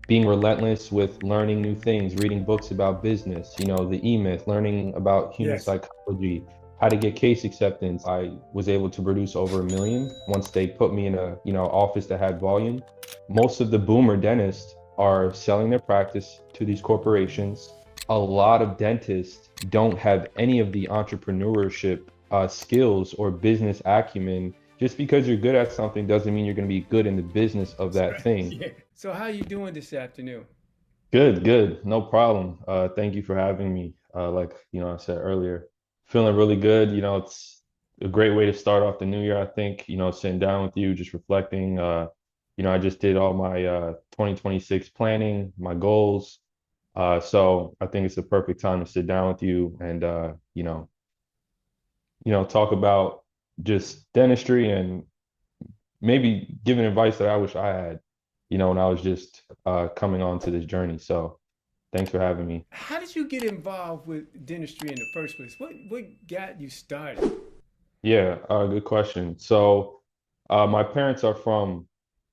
being relentless with learning new things, reading books about business, the E-Myth, learning about human Yes. psychology, how to get case acceptance. I was able to produce over 1 million once they put me in a, office that had volume. Most of the boomer dentists are selling their practice to these corporations. A lot of dentists don't have any of the entrepreneurship skills or business acumen. Just because you're good at something doesn't mean you're going to be good in the business of That's that right. thing. Yeah. So how you doing this afternoon? Good, good. No problem. Thank you for having me. Like, I said earlier, feeling really good. It's a great way to start off the new year, I think, sitting down with you, just reflecting. I just did all my 2026 planning, my goals. So I think it's the perfect time to sit down with you and talk about just dentistry and maybe giving advice that I wish I had, when I was just coming on to this journey. So thanks for having me. How did you get involved with dentistry in the first place? What got you started? Yeah, good question. So, my parents are from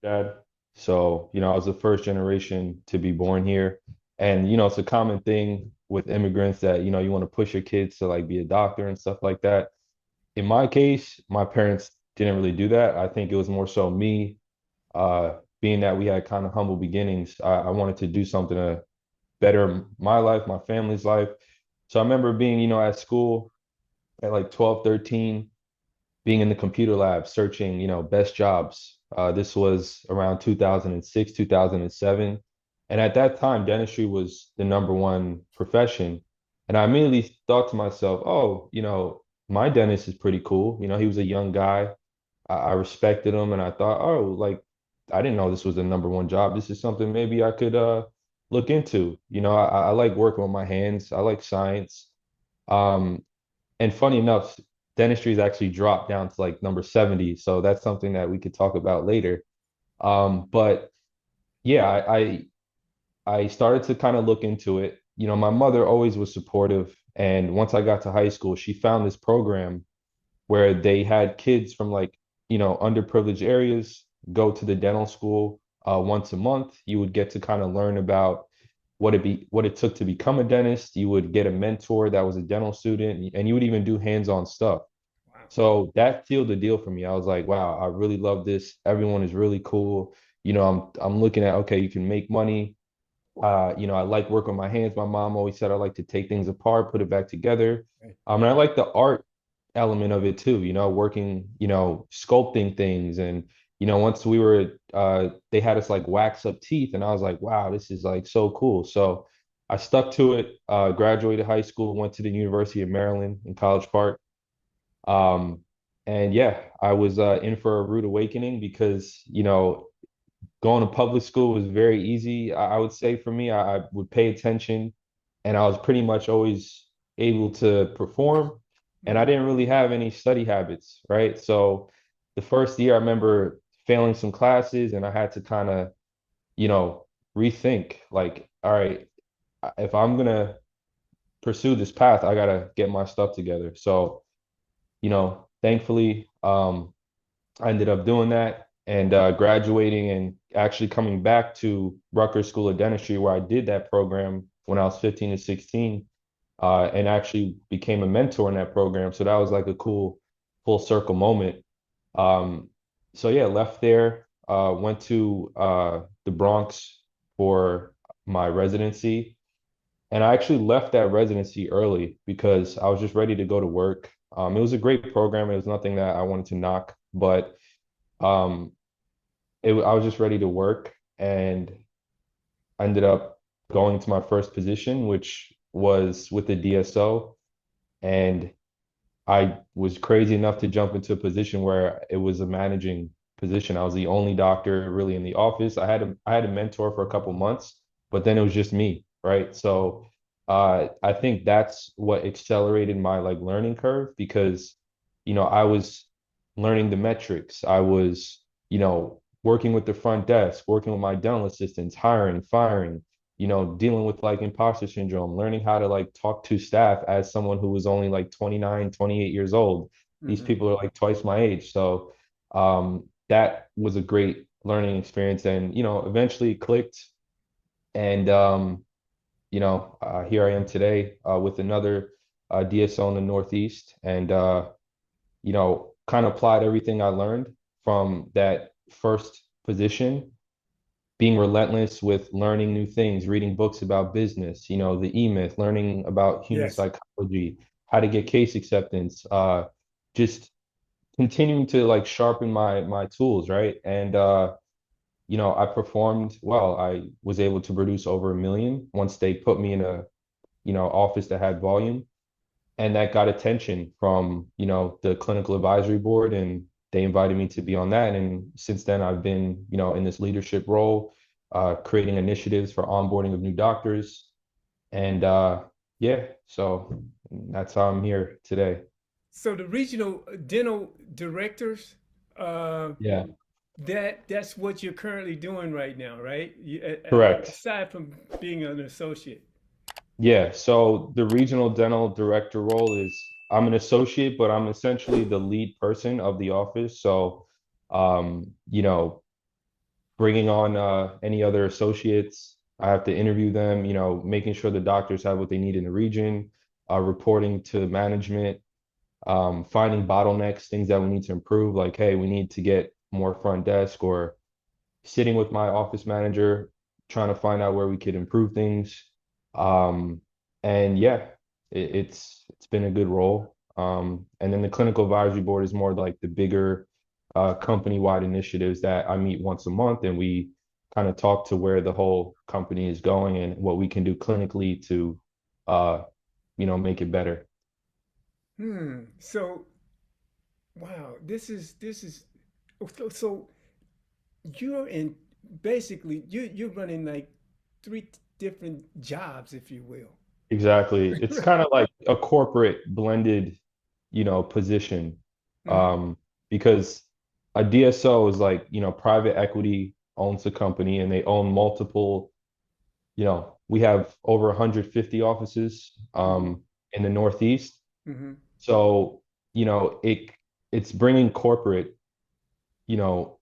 dad. So, I was the first generation to be born here. And, it's a common thing with immigrants that, you want to push your kids to like be a doctor and stuff like that. In my case, my parents didn't really do that. I think it was more so me, being that we had kind of humble beginnings. I wanted to do something to better my life, my family's life. So I remember being, at school at like 12, 13, being in the computer lab searching, best jobs. This was around 2006, 2007. And at that time, dentistry was the number one profession. And I immediately thought to myself, oh, my dentist is pretty cool. He was a young guy. I respected him and I thought, oh, like, I didn't know this was the number one job. This is something maybe I could look into. I like working with my hands. I like science. Um, and funny enough, dentistry has actually dropped down to like number 70. So that's something that we could talk about later. But yeah, I started to kind of look into it. My mother always was supportive. And once I got to high school, she found this program where they had kids from like, underprivileged areas go to the dental school once a month. You would get to kind of learn about what it took to become a dentist. You would get a mentor that was a dental student, and you would even do hands-on stuff. Wow. So that sealed the deal for me. I was like, wow, I really love this. Everyone is really cool. I'm looking at, okay, you can make money. I like work on my hands. My mom always said I like to take things apart, put it back together. Right. And I like the art element of it too, working, sculpting things. And, once they had us like wax up teeth, and I was like, wow, this is like so cool. So I stuck to it, graduated high school, went to the University of Maryland in College Park. Um, and yeah, I was in for a rude awakening because, going to public school was very easy, I would say for me. I would pay attention and I was pretty much always able to perform. And I Mm-hmm. didn't really have any study habits, right? So the first year I remember failing some classes and I had to kind of, you know, rethink like, all right, if I'm gonna pursue this path, I gotta get my stuff together. So, thankfully, I ended up doing that and graduating and actually coming back to Rutgers School of Dentistry, where I did that program when I was 15 to 16, and actually became a mentor in that program. So that was like a cool full circle moment. Um, so yeah, left there, went to the Bronx for my residency. And I actually left that residency early because I was just ready to go to work. It was a great program. It was nothing that I wanted to knock, but um, I was just ready to work, and I ended up going to my first position, which was with the DSO. And I was crazy enough to jump into a position where it was a managing position. I was the only doctor really in the office. I had a mentor for a couple months, but then it was just me, right? So I think that's what accelerated my like learning curve because I was learning the metrics. I was, working with the front desk, working with my dental assistants, hiring, firing, dealing with like imposter syndrome, learning how to like talk to staff as someone who was only like 29, 28 years old. These Mm-hmm. people are like twice my age. So that was a great learning experience. And, eventually it clicked. And here I am today with another DSO in the Northeast, and kind of applied everything I learned from that first position, being relentless with learning new things, reading books about business, the E-Myth, learning about human Yes. psychology, how to get case acceptance, just continuing to like sharpen my tools, right? And I performed well. I was able to produce over 1 million once they put me in a, office that had volume. And that got attention from, the clinical advisory board, and they invited me to be on that. And since then, I've been, in this leadership role, creating initiatives for onboarding of new doctors. And yeah, so that's how I'm here today. So the regional dental directors, uh, Yeah, that's what you're currently doing right now, right? correct. Aside from being an associate. Yeah, so the regional dental director role is I'm an associate, but I'm essentially the lead person of the office. So, bringing on any other associates, I have to interview them, making sure the doctors have what they need in the region, reporting to management, finding bottlenecks, things that we need to improve, like, hey, we need to get more front desk, or sitting with my office manager, trying to find out where we could improve things. Um, and yeah, it's been a good role. And then the clinical advisory board is more like the bigger company-wide initiatives that I meet once a month, and we kind of talk to where the whole company is going and what we can do clinically to uh, make it better. So wow, this is so you're in basically you're running like three different jobs, if you will. Exactly. It's kind of like a corporate blended, position. Hmm. Because a DSO is like, private equity owns the company and they own multiple, we have over 150 offices Hmm. in the Northeast. Hmm. So, it's bringing corporate, you know,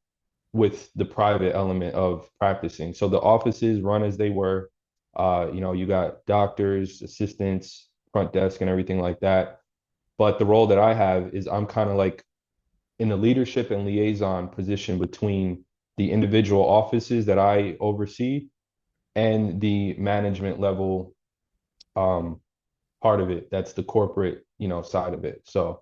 with the private element of practicing. So the offices run as they were. You got doctors, assistants, front desk, and everything like that. But the role that I have is I'm kind of like in the leadership and liaison position between the individual offices that I oversee and the management level um, part of it. That's the corporate, side of it. So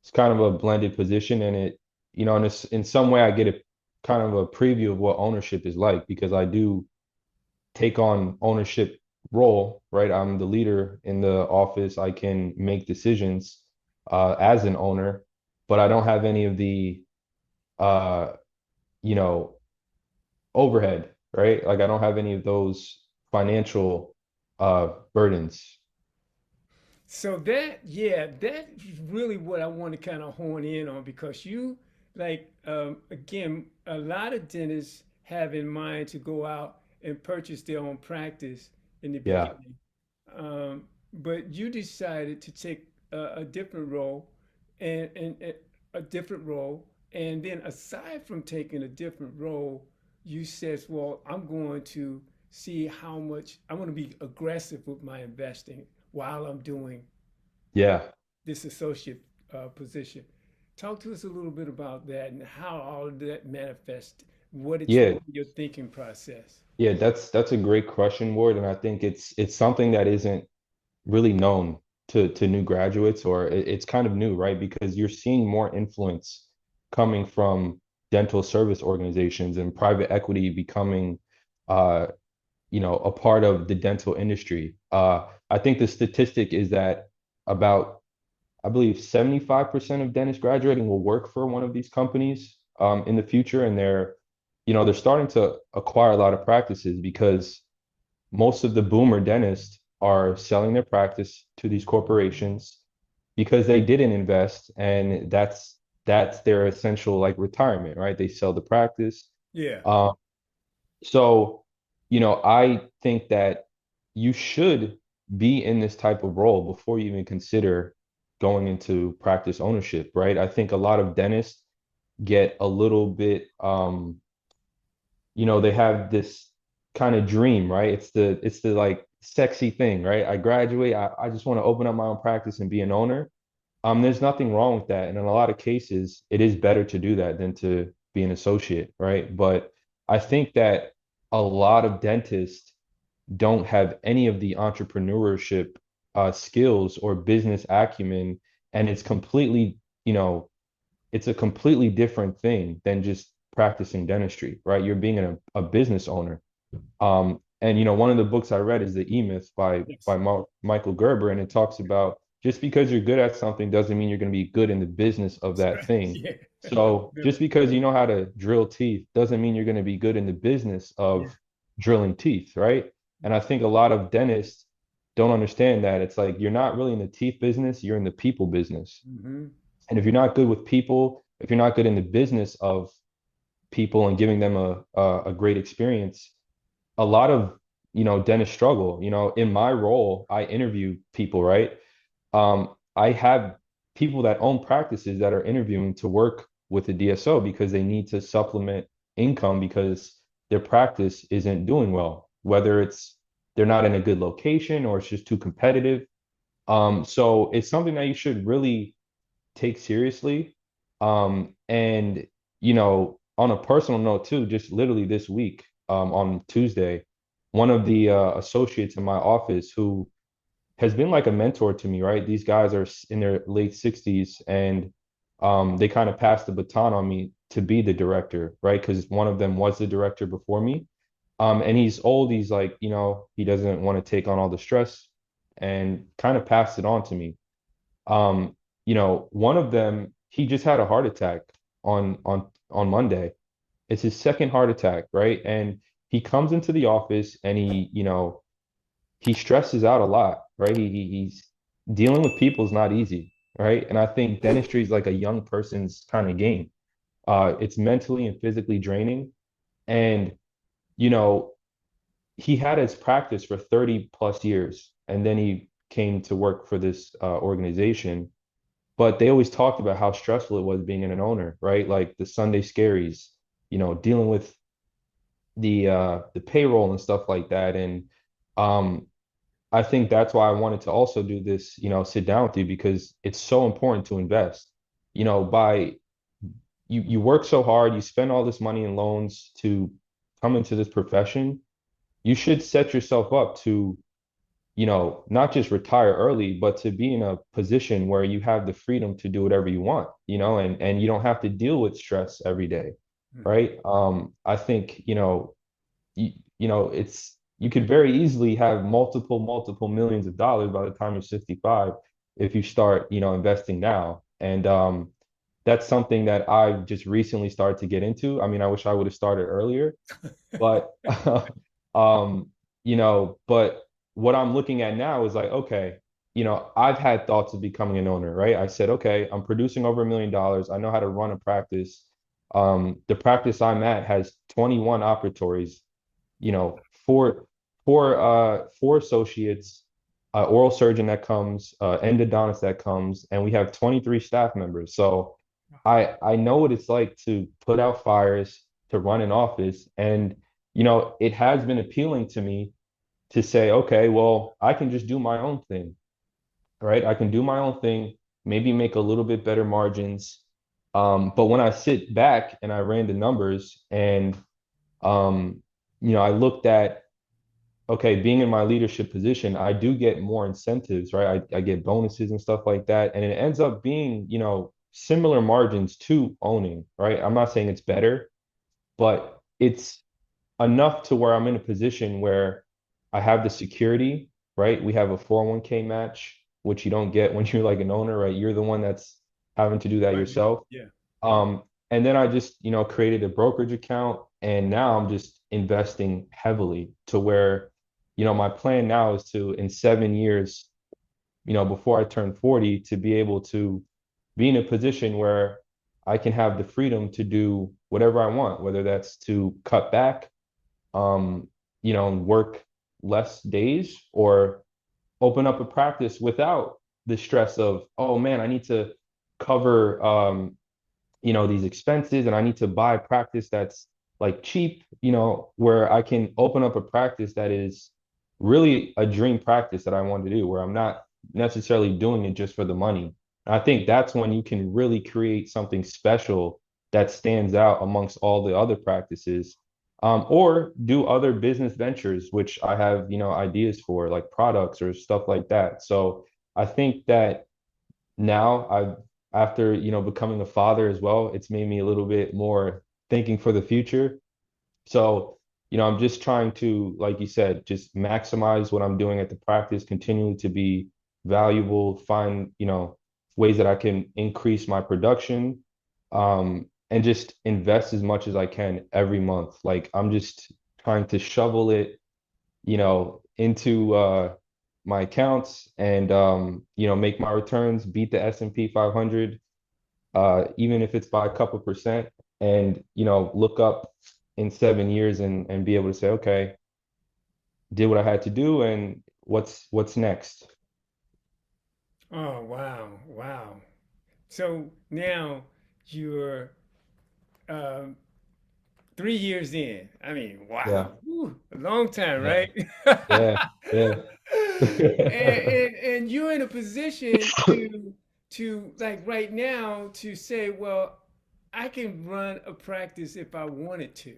it's kind of a blended position, and in some way, I get a kind of a preview of what ownership is like because I do take on ownership role, right? I'm the leader in the office. I can make decisions as an owner, but I don't have any of the uh, you know, overhead, right? Like I don't have any of those financial burdens. So that, yeah, that's really what I want to kind of hone in on because you, like, again, a lot of dentists have in mind to go out and purchase their own practice in the Yeah. beginning. But you decided to take a different role and a different role. And then aside from taking a different role, you says, well, I'm going to see how much I want to be aggressive with my investing while I'm doing Yeah. this associate position. Talk to us a little bit about that and how all of that manifests, what it Yeah. changed in your thinking process. Yeah, that's a great question, Ward, and I think it's something that isn't really known to new graduates, or it's kind of new, right? Because you're seeing more influence coming from dental service organizations and private equity becoming uh, a part of the dental industry. I think the statistic is that about, I believe, 75% of dentists graduating will work for one of these companies in the future, and they're starting to acquire a lot of practices because most of the boomer dentists are selling their practice to these corporations because they didn't invest, and that's their essential like retirement, right? They sell the practice. Yeah. Um, so, I think that you should be in this type of role before you even consider going into practice ownership, right? I think a lot of dentists get a little bit, they have this. kind of dream, right? It's the like sexy thing, right? I graduate, I just want to open up my own practice and be an owner. There's nothing wrong with that. And in a lot of cases, it is better to do that than to be an associate, right? But I think that a lot of dentists don't have any of the entrepreneurship skills or business acumen, and it's completely, you know, it's a completely different thing than just practicing dentistry, right? You're being a business owner. And one of the books I read is The E-Myth by Yes. Michael Gerber, and it talks about just because you're good at something doesn't mean you're going to be good in the business of That's that right. thing. Yeah. So just Really. because you know how to drill teeth doesn't mean you're going to be good in the business Yeah. of drilling teeth, right? And I think a lot of dentists don't understand that. It's like you're not really in the teeth business, you're in the people business. Hmm. And if you're not good with people, if you're not good in the business of people and giving them a great experience, a lot of dentists struggle. In my role, I interview people, right? I have people that own practices that are interviewing to work with the DSO because they need to supplement income because their practice isn't doing well, whether it's they're not in a good location or it's just too competitive. So it's something that you should really take seriously. And on a personal note too, just literally this week, on Tuesday, one of the associates in my office who has been like a mentor to me, right? These guys are in their late 60s and they kind of passed the baton on me to be the director, right? Because one of them was the director before me. And he's old, he's like, he doesn't want to take on all the stress and kind of passed it on to me. One of them, he just had a heart attack on Monday. It's his second heart attack, right? And he comes into the office and he stresses out a lot, right? He's dealing with people is not easy, right? And I think dentistry is like a young person's kind of game. It's mentally and physically draining. And, you know, he had his practice for 30 plus years, and then he came to work for this organization, but they always talked about how stressful it was being an owner, right? Like the Sunday scaries, dealing with the payroll and stuff like that. And um, I think that's why I wanted to also do this, sit down with you because it's so important to invest. By you work so hard, you spend all this money in loans to come into this profession. You should set yourself up to not just retire early, but to be in a position where you have the freedom to do whatever you want, and you don't have to deal with stress every day, Hmm. right? I think, it's you could very easily have multiple millions of dollars by the time you're 65 if you start, investing now. And that's something that I just recently started to get into. I mean, I wish I would have started earlier, but um, but what I'm looking at now is like, okay, I've had thoughts of becoming an owner, right? I said, okay, I'm producing over $1 million. I know how to run a practice. The practice I'm at has 21 operatories, four associates, oral surgeon that comes, endodontist that comes, and we have 23 staff members. So I know what it's like to put out fires, to run an office, and it has been appealing to me to say, okay, well, I can just do my own thing, right? I can do my own thing, maybe make a little bit better margins. But when I sit back and I ran the numbers and um, I looked at, okay, being in my leadership position, I do get more incentives, right? I get bonuses and stuff like that. And it ends up being, similar margins to owning, right? I'm not saying it's better, but it's enough to where I'm in a position where I have the security, right? We have a 401k match, which you don't get when you're like an owner, right? You're the one that's having to do that Right. Yeah. yourself. Yeah. Yeah. And then I just, created a brokerage account and now I'm just investing heavily to where, my plan now is to, in 7 years, before I turn 40, to be able to be in a position where I can have the freedom to do whatever I want, whether that's to cut back, um, work less days or open up a practice without the stress of, oh man, I need to cover, these expenses and I need to buy a practice that's like cheap, where I can open up a practice that is really a dream practice that I want to do, where I'm not necessarily doing it just for the money. I think that's when you can really create something special that stands out amongst all the other practices. Or do other business ventures, which I have, ideas for, like products or stuff like that. So I think that now after, becoming a father as well, it's made me a little bit more thinking for the future. So, I'm just trying to, like you said, just maximize what I'm doing at the practice, continue to be valuable, find, ways that I can increase my production, and just invest as much as I can every month. Like I'm just trying to shovel it, into my accounts and make my returns, beat the S&P 500, even if it's by a couple percent, and look up in 7 years and be able to say, okay, did what I had to do, and what's next? Oh, wow, wow. So now you're um, 3 years in. I mean, wow, Yeah, whew, a long time, yeah, right? yeah, yeah, And you're in a position to like right now to say, well, I can run a practice if I wanted to.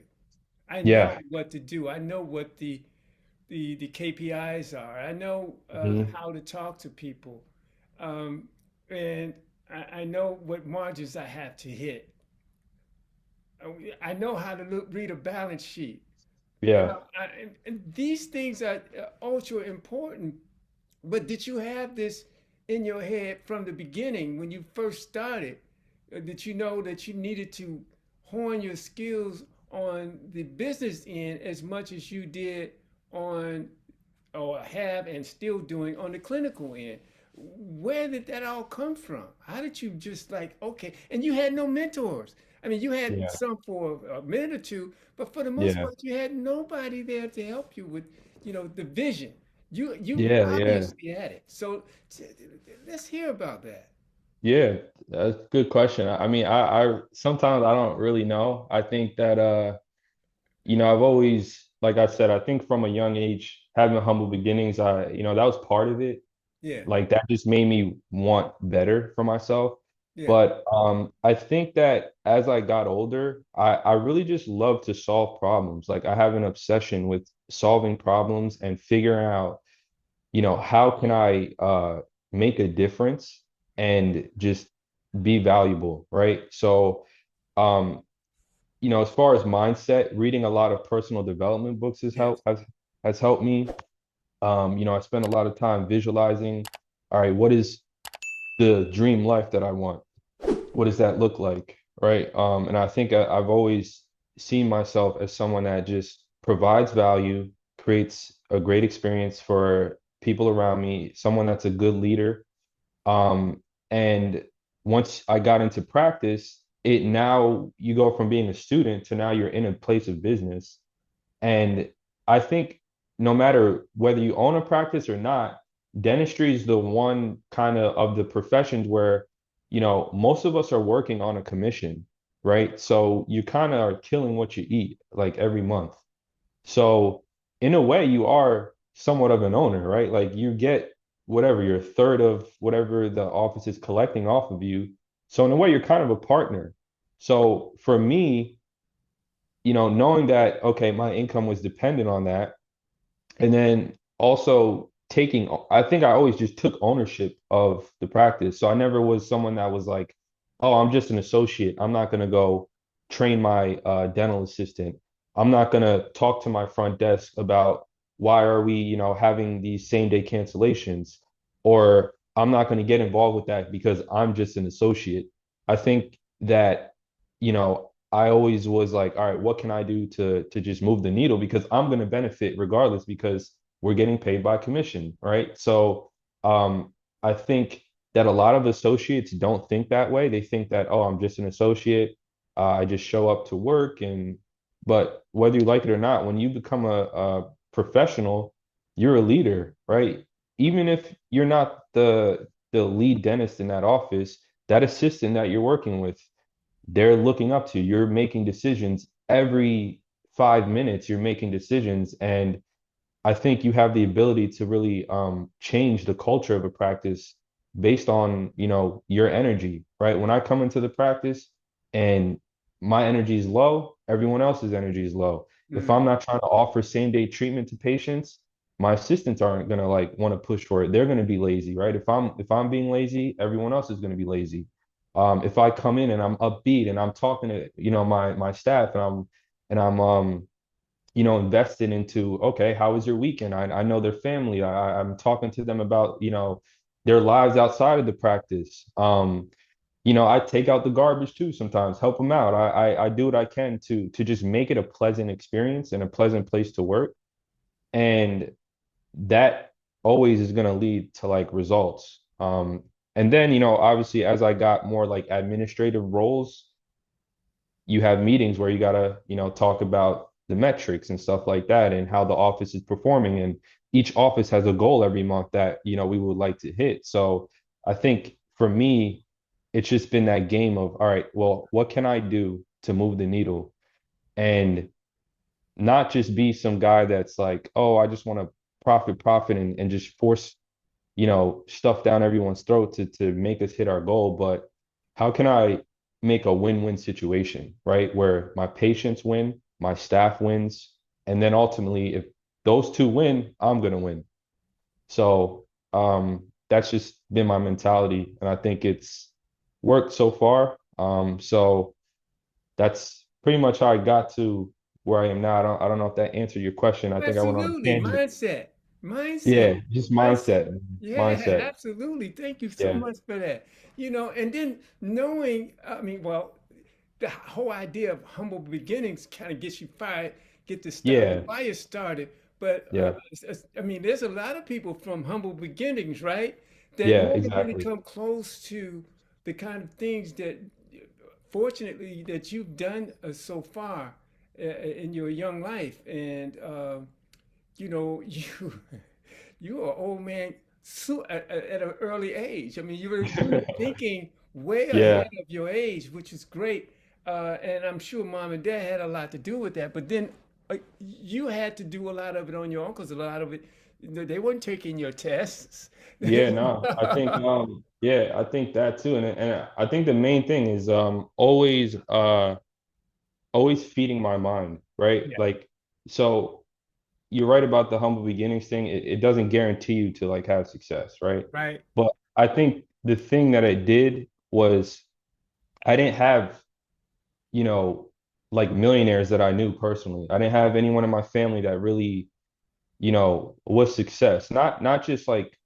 I know yeah. what to do. I know what the KPIs are. I know Mhm. how to talk to people, um, and I know what margins I have to hit. I know how to read a balance sheet. Yeah, And these things are ultra important. But did you have this in your head from the beginning when you first started? That you know that you needed to hone your skills on the business end as much as you did on or have and still doing on the clinical end? Where did that all come from? How did you just like, okay, and you had no mentors? I mean, you had yeah, some for a minute or two, but for the most yeah, part, you had nobody there to help you with, the vision. You yeah, yeah, obviously had it. So let's hear about that. yeah. That's a good question. I mean, I sometimes I don't really know. I think that I've always, like I said, I think from a young age, having humble beginnings, that was part of it. Yeah, Like that just made me want better for myself. yeah, But I think that as I got older, I really just love to solve problems. Like I have an obsession with solving problems and figuring out, how can I make a difference and just be valuable, right? So, um, as far as mindset, reading a lot of personal development books yes, has helped me. I spend a lot of time visualizing, all right, what is the dream life that I want? What does that look like? Right. And I think I've always seen myself as someone that just provides value, creates a great experience for people around me, someone that's a good leader. Um, and once I got into practice, it now you go from being a student to now you're in a place of business. And I think no matter whether you own a practice or not, dentistry is the one kind of the professions where, most of us are working on a commission, right? So you kind of are killing what you eat like every month. So in a way, you are somewhat of an owner, right? Like you get whatever your third of whatever the office is collecting off of you. So in a way, you're kind of a partner. So for me, knowing that, okay, my income was dependent on that. And then also I think I always just took ownership of the practice. So I never was someone that was like, oh, I'm just an associate. I'm not going to go train my dental assistant. I'm not going to talk to my front desk about why are we, having these same day cancellations, or I'm not going to get involved with that because I'm just an associate. I think that, I always was like, all right, what can I do to just move the needle because I'm going to benefit regardless because we're getting paid by commission, right? So I think that a lot of associates don't think that way. They think that, oh, I'm just an associate. I just show up to work but whether you like it or not, when you become a professional, you're a leader, right? Even if you're not the lead dentist in that office, that assistant that you're working with, they're looking up to you. You're making decisions every 5 minutes you're making decisions. And I think you have the ability to really change the culture of a practice based on, your energy, right? When I come into the practice and my energy is low, everyone else's energy is low. If Mm, I'm not trying to offer same day treatment to patients, my assistants aren't gonna like want to push for it. They're gonna be lazy, right? If I'm being lazy, everyone else is gonna be lazy. If I come in and I'm upbeat and I'm talking to, my staff and I'm invested into, okay, how was your weekend? I know their family. I'm talking to them about, their lives outside of the practice. I take out the garbage too sometimes, help them out. I do what I can to just make it a pleasant experience and a pleasant place to work. And that always is going to lead to like results. And then, obviously as I got more like administrative roles, you have meetings where you gotta, talk about the metrics and stuff like that and how the office is performing. And each office has a goal every month that, we would like to hit. So I think for me, it's just been that game of, all right, well, what can I do to move the needle? And not just be some guy that's like, oh, I just want to profit, and just force stuff down everyone's throat to make us hit our goal, but how can I make a win-win situation, right? Where my patients win, my staff wins, and then ultimately, if those two win, I'm gonna win. So that's just been my mentality, and I think it's worked so far. So that's pretty much how I got to where I am now. I don't know if that answered your question. I think I went on a absolutely. tangent. Mindset. Mindset. Yeah, just Mindset. mindset, Yeah, mindset. absolutely. Thank you so Yeah, much for that. And then knowing, I mean, well, the whole idea of humble beginnings kind of gets you fired, get the yeah. fire started. But Yeah, I mean, there's a lot of people from humble beginnings, right? That yeah, never really exactly. come close to the kind of things that, fortunately, that you've done so far in your young life. And you you are old man at an early age. I mean, you were thinking way Yeah, ahead of your age, which is great. And I'm sure mom and dad had a lot to do with that. But then you had to do a lot of it on your own because a lot of it, they weren't taking your tests. yeah, no, I think yeah, I think that too. And I think the main thing is always feeding my mind, right? Yeah, Like so you're right about the humble beginnings thing. It doesn't guarantee you to like have success, right? right. But I think the thing that it did was I didn't have, you know, like millionaires that I knew personally. I didn't have anyone in my family that really, was success. Not just like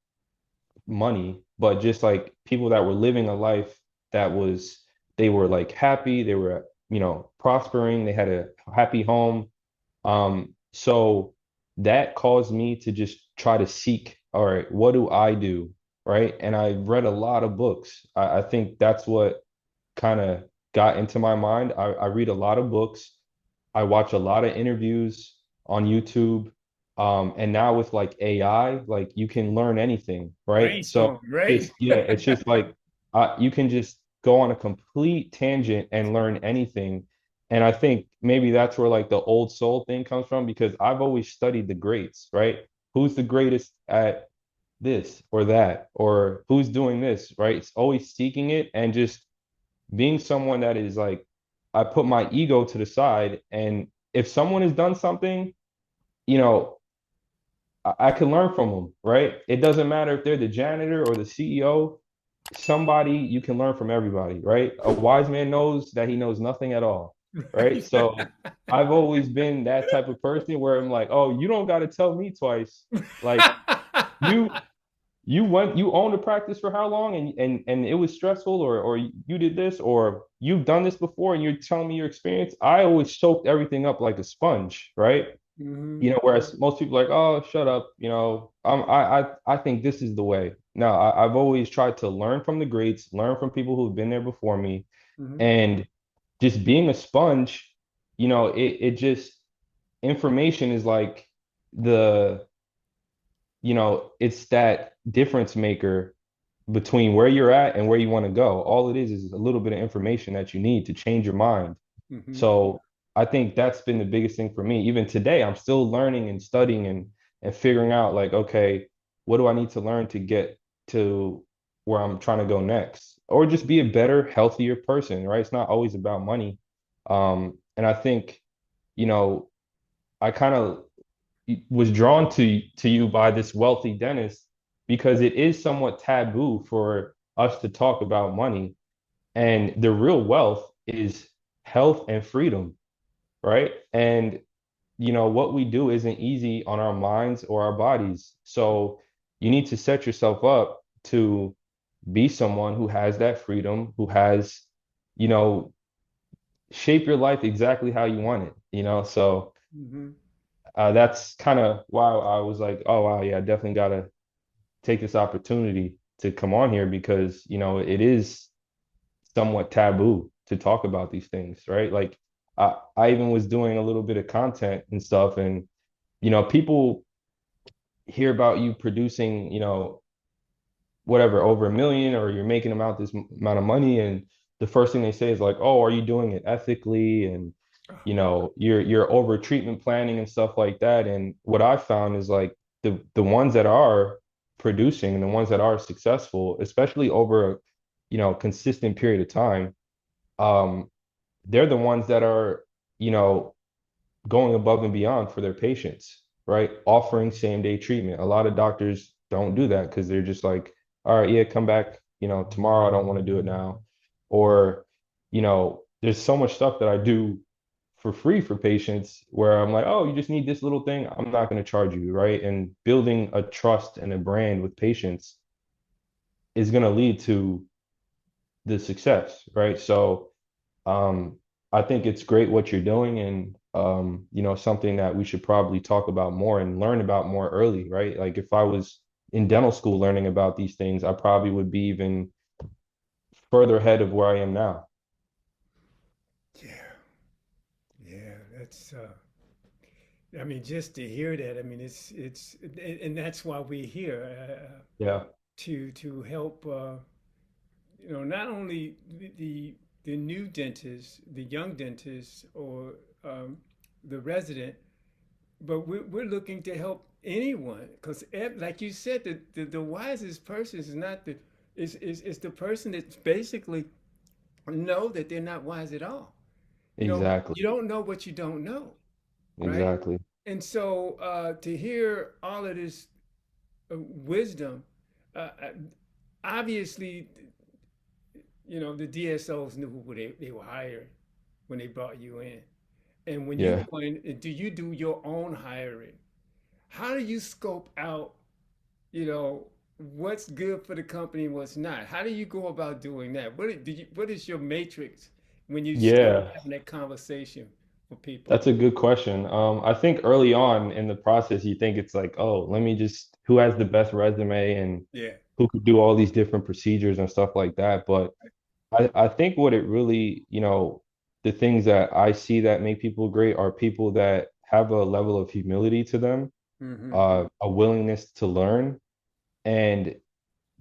money, but just like people that were living a life that was, they were like happy, they were, prospering, they had a happy home. So that caused me to just try to seek, all right, what do I do? Right. And I read a lot of books. I think that's what kind of got into my mind. I read a lot of books. I watch a lot of interviews on YouTube. And now with like AI, like you can learn anything, right? So Brainstorm, right? just yeah, it's just like you can just go on a complete tangent and learn anything. And I think maybe that's where like the old soul thing comes from because I've always studied the greats, right? Who's the greatest at this or that, or who's doing this, right? It's always seeking it and just being someone that is like, I put my ego to the side. And if someone has done something, you know, I can learn from them, right? It doesn't matter if they're the janitor or the CEO, somebody, you can learn from everybody, right? A wise man knows that he knows nothing at all, right? Right. So I've always been that type of person where I'm like, oh, you don't got to tell me twice. Like, you you owned a practice for how long and it was stressful or you did this or you've done this before and you're telling me your experience. I always soaked everything up like a sponge, right? Hmm. Whereas most people are like, oh, shut up, I think this is the way. No, I've always tried to learn from the greats, learn from people who've been there before me, Hmm. and just being a sponge, it just information is like the it's that difference maker between where you're at and where you want to go. All it is a little bit of information that you need to change your mind. Hmm. So I think that's been the biggest thing for me. Even today, I'm still learning and studying and figuring out like, okay, what do I need to learn to get to where I'm trying to go next? Or just be a better, healthier person, right? It's not always about money. And I think, you know, I kind of was drawn to you by this wealthy dentist because it is somewhat taboo for us to talk about money. And the real wealth is health and freedom, right? And what we do isn't easy on our minds or our bodies. So you need to set yourself up to be someone who has that freedom, who has, you know, shape your life exactly how you want it. So Hmm. that's kind of why I was like, oh wow, yeah, I definitely gotta take this opportunity to come on here because, it is somewhat taboo to talk about these things, right? Like I even was doing a little bit of content and stuff, and people hear about you producing, whatever, over 1 million, or you're making about this amount of money, and the first thing they say is like, "Oh, are you doing it ethically?" And you're over treatment planning and stuff like that. And what I found is like the ones that are producing and the ones that are successful, especially over a consistent period of time, um, they're the ones that are, you know, going above and beyond for their patients, right? Offering same day treatment. A lot of doctors don't do that because they're just like, all right, yeah, come back, tomorrow. I don't want to do it now. Or, there's so much stuff that I do for free for patients where I'm like, oh, you just need this little thing. I'm not going to charge you, right? And building a trust and a brand with patients is going to lead to the success, right? So, um, I think it's great what you're doing, and something that we should probably talk about more and learn about more early, right? Like if I was in dental school learning about these things, I probably would be even further ahead of where I am now. Yeah, yeah, that's I mean, just to hear that, I mean, and that's why we're here, Yeah, to help, not only the new dentists, the young dentists, or um, the resident, but we're looking to help anyone, because like you said, the wisest person is not the is the person that's basically know that they're not wise at all. exactly, You don't know what you don't know, right? exactly. And so to hear all of this wisdom, uh, obviously, the DSOs knew who they were hiring when they brought you in. And when you Yeah. go in, do you do your own hiring? How do you scope out, what's good for the company and what's not? How do you go about doing that? What is your matrix when you start Yeah. having that conversation with people? That's a good question. I think early on in the process, you think it's like, oh, let me just who has the best resume and Yeah. who could do all these different procedures and stuff like that. But I think what it really, the things that I see that make people great are people that have a level of humility to them, Mm-hmm. a willingness to learn, and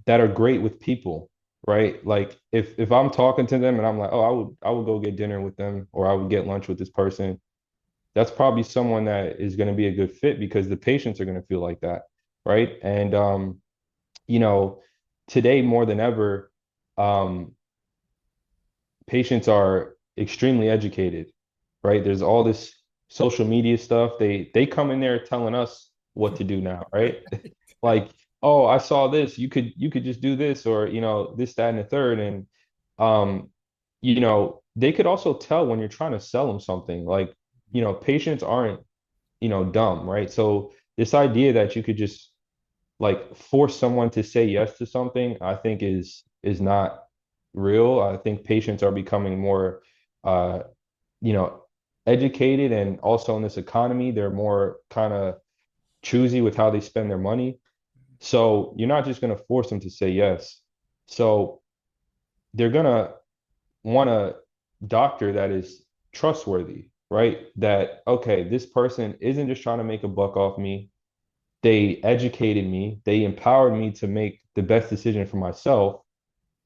that are great with people, right? Like if I'm talking to them and I'm like, oh, I would go get dinner with them, or I would get lunch with this person, that's probably someone that is going to be a good fit because the patients are going to feel like that, right? And you know, today more than ever, um, patients are extremely educated, right? There's all this social media stuff. They come in there telling us what to do now, right? Like, oh, I saw this. You could just do this, or this, that, and the third. And um, they could also tell when you're trying to sell them something. Like, patients aren't, dumb, right? So this idea that you could just like force someone to say yes to something, I think is not real. I think patients are becoming more uh, you know, educated, and also in this economy, they're more kind of choosy with how they spend their money. So you're not just going to force them to say yes. So they're going to want a doctor that is trustworthy, right? That, okay, this person isn't just trying to make a buck off me. They educated me, they empowered me to make the best decision for myself,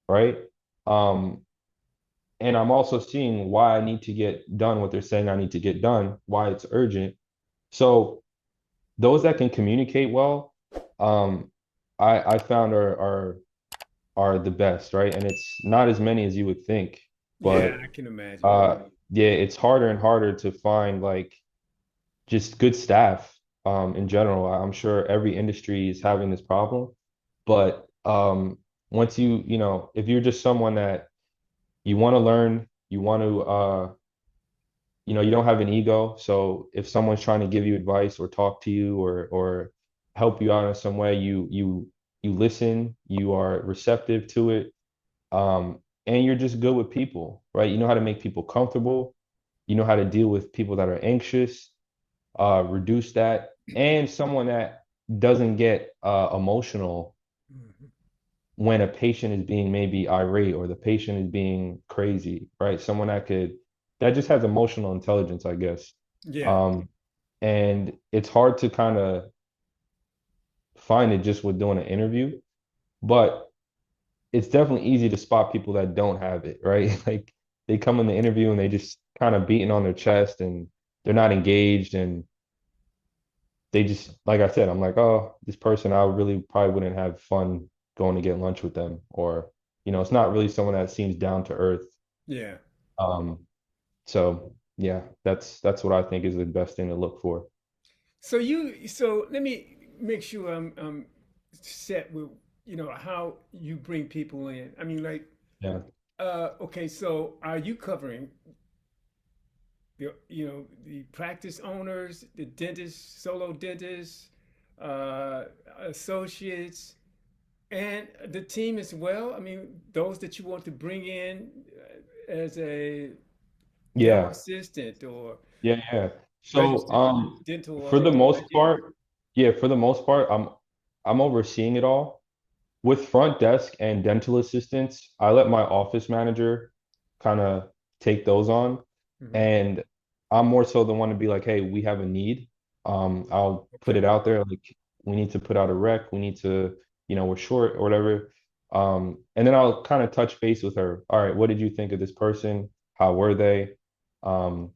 right? Um, and I'm also seeing why I need to get done what they're saying I need to get done, why it's urgent. So those that can communicate well, um, I found are the best, right? And it's not as many as you would think, Yeah, but I can imagine. yeah, it's harder and harder to find like just good staff in general. I'm sure every industry is having this problem, but once if you're just someone that you want to learn, you want to you don't have an ego. So if someone's trying to give you advice or talk to you or help you out in some way, you listen, you are receptive to it, and you're just good with people, right? You know how to make people comfortable. You know how to deal with people that are anxious, reduce that, and someone that doesn't get emotional Mhm. when a patient is being maybe irate or the patient is being crazy, right? Someone that just has emotional intelligence, I guess. Yeah. Um, and it's hard to kind of find it just with doing an interview, but it's definitely easy to spot people that don't have it, right? Like they come in the interview and they just kind of beating on their chest and they're not engaged and they just, like I said, I'm like, oh, this person, I really probably wouldn't have fun going to get lunch with them. Or, it's not really someone that seems down to earth. Yeah. Um, so yeah, that's what I think is the best thing to look for. So let me make sure I'm set with how you bring people in. I mean, like, Yeah. okay, so are you covering the practice owners, the dentists, solo dentists, uh, associates, and the team as well? I mean, those that you want to bring in as a dental Yeah. assistant or Yeah. Yeah. So, registered dental for the most hygienist. part, yeah, for the most part, I'm overseeing it all. With front desk and dental assistants, I let my office manager kind of take those on. Hmm. And I'm more so the one to be like, hey, we have a need. I'll put Okay. it out there, like we need to put out a rec, we need to, we're short or whatever. And then I'll kind of touch base with her. All right, what did you think of this person? How were they? Um,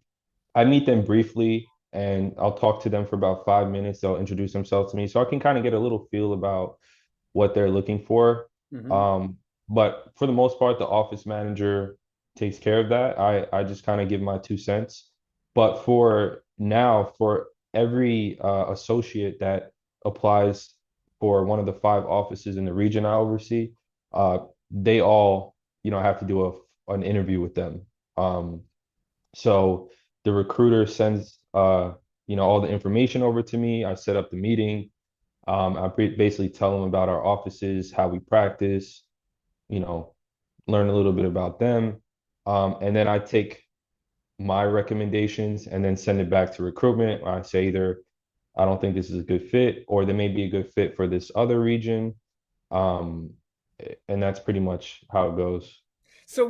I meet them briefly and I'll talk to them for about 5 minutes. They'll introduce themselves to me. So I can kind of get a little feel about what they're looking for. Hmm. Um, but for the most part, the office manager takes care of that. I just kind of give my 2 cents. But for now, for every associate that applies for one of the 5 offices in the region I oversee, uh, they all, have to do an interview with them. Um, so the recruiter sends, all the information over to me. I set up the meeting. I basically tell them about our offices, how we practice, you know, learn a little bit about them. And then I take my recommendations and then send it back to recruitment. I say either I don't think this is a good fit, or there may be a good fit for this other region. Um, and that's pretty much how it goes. So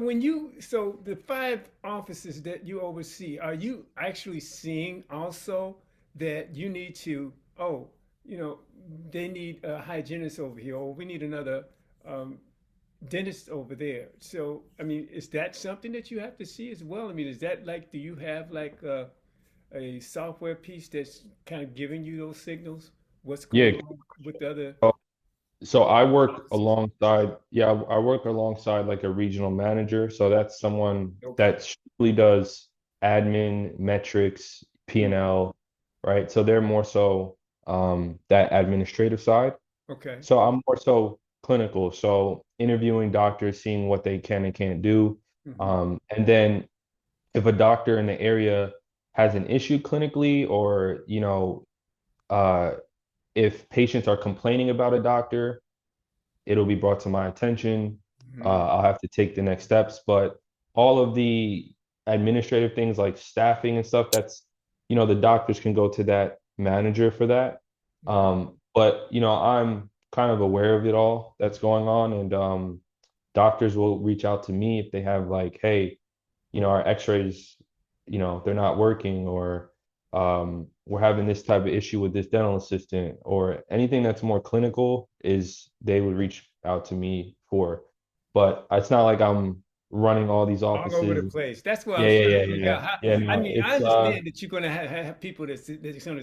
the 5 offices that you oversee, are you actually seeing also that you need to, oh, you know, they need a hygienist over here, or we need another um, dentist over there. So, I mean, is that something that you have to see as well? I mean, is that like, do you have like a software piece that's kind of giving you those signals? What's Yeah. going on with the other So I work offices? alongside, yeah, I work alongside like a regional manager. So that's someone Okay. that strictly does admin, metrics, Mhm. P&L, right? So they're more so that administrative side. Okay. So I'm more so clinical. So interviewing doctors, seeing what they can and can't do. Hmm. And then if a doctor in the area has an issue clinically or, uh, if patients are complaining about a doctor, it'll be brought to my attention. Hmm. I'll have to take the next steps. But all of the administrative things like staffing and stuff, the doctors can go to that manager for that. But I'm kind of aware of it all that's going on, and doctors will reach out to me if they have like, hey, our x-rays, they're not working, or we're having this type of issue with this dental assistant, or anything that's more clinical is they would reach out to me for. But it's not like I'm running all these all over the offices. place. That's what I Yeah, was yeah, trying yeah, to yeah, figure yeah. out. How, Yeah, I no, mean, I it's understand that you're going to have people that's going to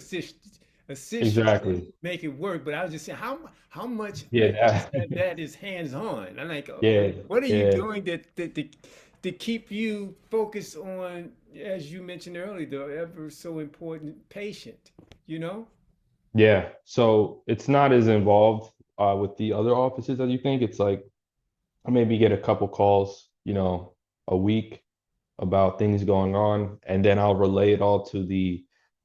assist you and exactly. make it work, but I was just saying how much Yeah, that, that is hands on. I'm like, yeah, what are you yeah, doing to keep you focused on, as you mentioned earlier, the ever so important patient? You know? yeah. So it's not as involved with the other offices as you think. It's like I maybe get a couple calls, a week about things going on, and then I'll relay it all to the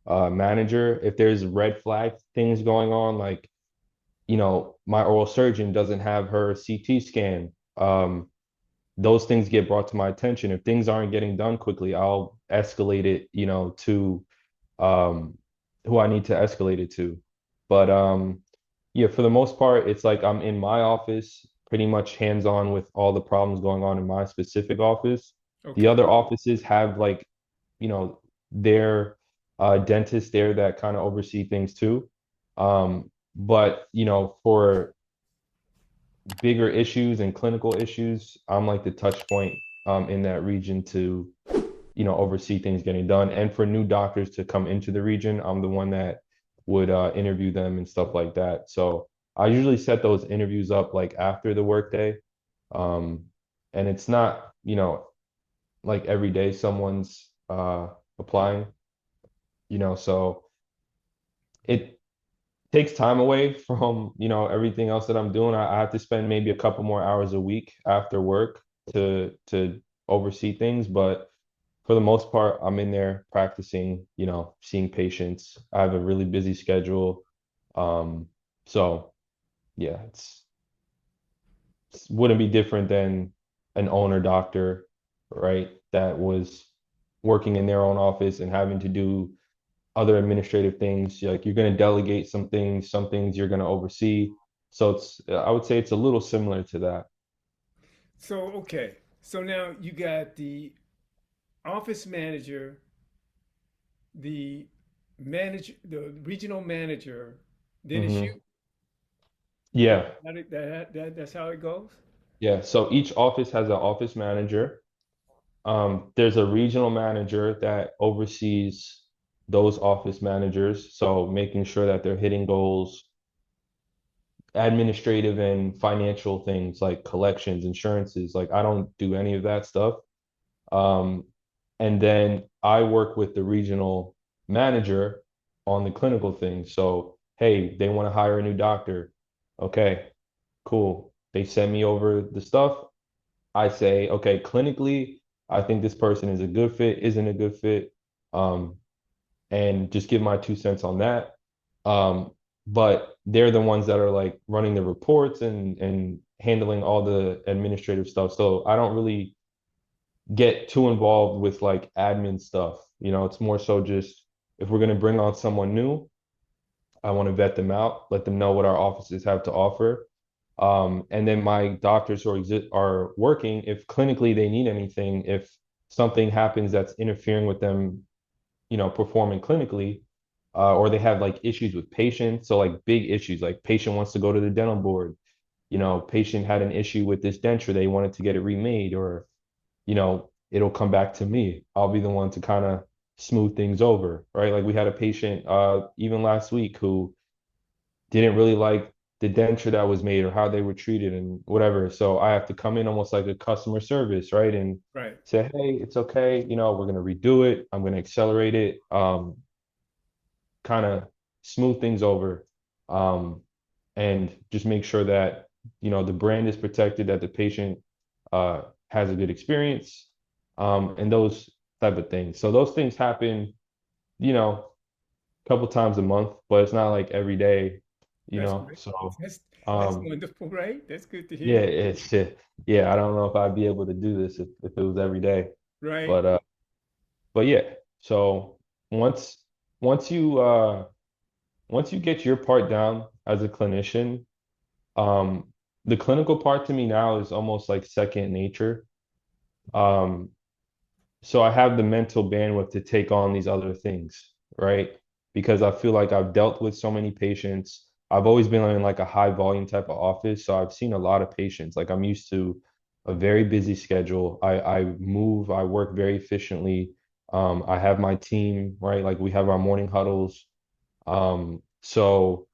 manager. If there's red flag things going on, like, my oral surgeon doesn't have her CT scan. Those things get brought to my attention. If things aren't getting done quickly, I'll escalate it, to um, who I need to escalate it to. But yeah, for the most part, it's like I'm in my office, pretty much hands-on with all the problems going on in my specific office. The Okay. other offices have like, their dentists there that kind of oversee things too. But for bigger issues and clinical issues, I'm like the touch point in that region to oversee things getting done. And for new doctors to come into the region, I'm the one that would interview them and stuff like that. So I usually set those interviews up like after the workday. Um, and it's not, like every day someone's applying, so it takes time away from, everything else that I'm doing. I have to spend maybe a couple more hours a week after work to oversee things, but for the most part, I'm in there practicing, seeing patients. I have a really busy schedule. Um, so yeah, wouldn't be different than an owner doctor, right? That was working in their own office and having to do other administrative things. Like you're going to delegate some things you're going to oversee. So I would say it's a little similar to that. So, okay. So now you got the office manager, the regional manager, then it's Hmm. you. Yeah. That's how it goes. Yeah. So each office has an office manager. There's a regional manager that oversees those office managers. So making sure that they're hitting goals, administrative and financial things like collections, insurances. Like I don't do any of that stuff. Um, and then I work with the regional manager on the clinical things. So, hey, they want to hire a new doctor. Okay, cool. They send me over the stuff. I say, okay, clinically, I think this person is a good fit, isn't a good fit, um, and just give my 2 cents on that. Um, but they're the ones that are like running the reports and handling all the administrative stuff. So I don't really get too involved with like admin stuff. It's more so just if we're going to bring on someone new, I want to vet them out, let them know what our offices have to offer. And then my doctors who are working, if clinically they need anything, if something happens that's interfering with them, performing clinically, or they have like issues with patients, so like big issues, like patient wants to go to the dental board, patient had an issue with this denture, they wanted to get it remade, or it'll come back to me. I'll be the one to kind of smooth things over, right? Like we had a patient even last week who didn't really like the denture that was made or how they were treated and whatever. So I have to come in almost like a customer service, right? And Right. say, hey, it's okay, we're gonna redo it. I'm gonna accelerate it, kind of smooth things over, and just make sure that, the brand is protected, that the patient has a good experience, and those type of things. So those things happen, a couple times a month, but it's not like every day, That's great. So That's that's um, wonderful, right? That's good to yeah, hear. yeah, I don't know if I'd be able to do this if it was every day, Right. but yeah. So once once you uh once you get your part down as a clinician, um, the clinical part to me now is almost like second nature. Um, so I have the mental bandwidth to take on these other things, right? Because I feel like I've dealt with so many patients. I've always been in like a high volume type of office, so I've seen a lot of patients. Like I'm used to a very busy schedule. I work very efficiently. I have my team, right? Like we have our morning huddles. So,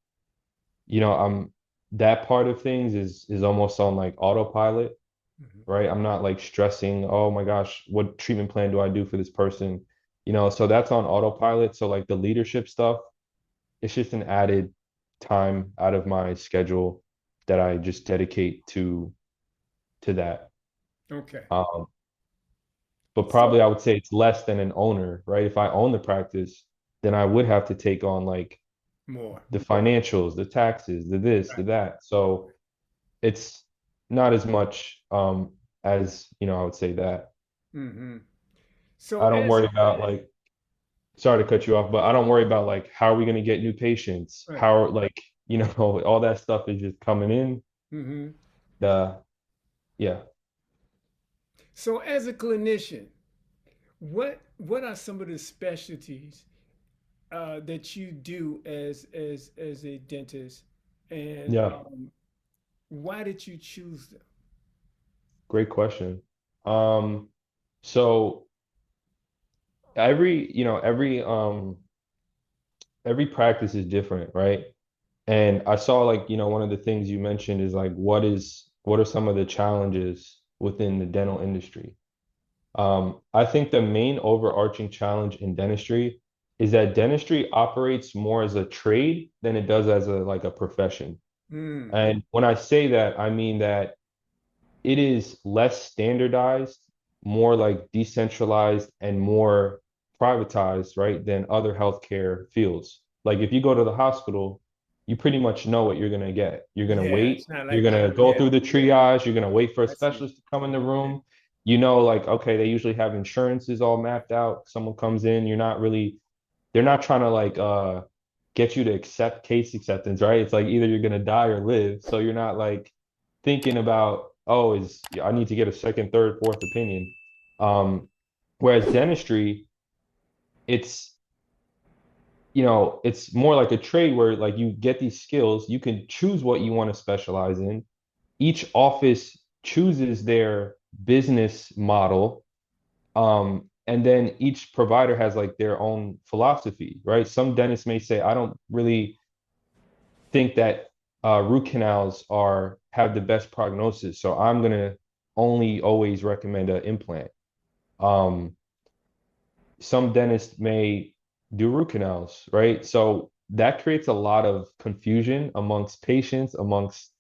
I'm that part of things is almost on like autopilot, Mhm. right? I'm not like stressing, oh my gosh, what treatment plan do I do for this person? So that's on autopilot. So like the leadership stuff, it's just an added time out of my schedule that I just dedicate to that. Okay. Um, but So, probably I would say it's less than an owner, right? If I own the practice, then I would have to take on like more. the financials, the taxes, the this, the Right. that. So it's not as much as, I would say that. Hmm. So I don't as worry about like, sorry to cut you off, but I don't worry about like how are we going to get new patients? right. How like, all that stuff is just coming in. Hmm. The Yeah. So as a clinician, what are some of the specialties that you do as a dentist, and Yeah. why did you choose them? Great question. Um, so every practice is different, right? And I saw like, one of the things you mentioned is like what are some of the challenges within the dental industry? I think the main overarching challenge in dentistry is that dentistry operates more as a trade than it does as a profession. Mm. And when I say that, I mean that it is less standardized, more like decentralized and more privatized, right, than other healthcare fields. Like if you go to the hospital, you pretty much know what you're going to get. You're going to Yeah, wait, it's not you're like going to go yeah, through the triage, you're going to wait for a I see. specialist to come in the room. Like, okay, they usually have insurances all mapped out. Someone comes in, they're not trying to like get you to accept case acceptance, right? It's like either you're gonna die or live. So you're not like thinking about, oh, is I need to get a second, third, fourth opinion. Um, Whereas dentistry, it's it's more like a trade where like you get these skills, you can choose what you want to specialize in. Each office chooses their business model, and then each provider has like their own philosophy, right? Some dentists may say, I don't really think that root canals are have the best prognosis, so I'm gonna only always recommend an implant. Um, some dentists may do root canals, right? So that creates a lot of confusion amongst patients, amongst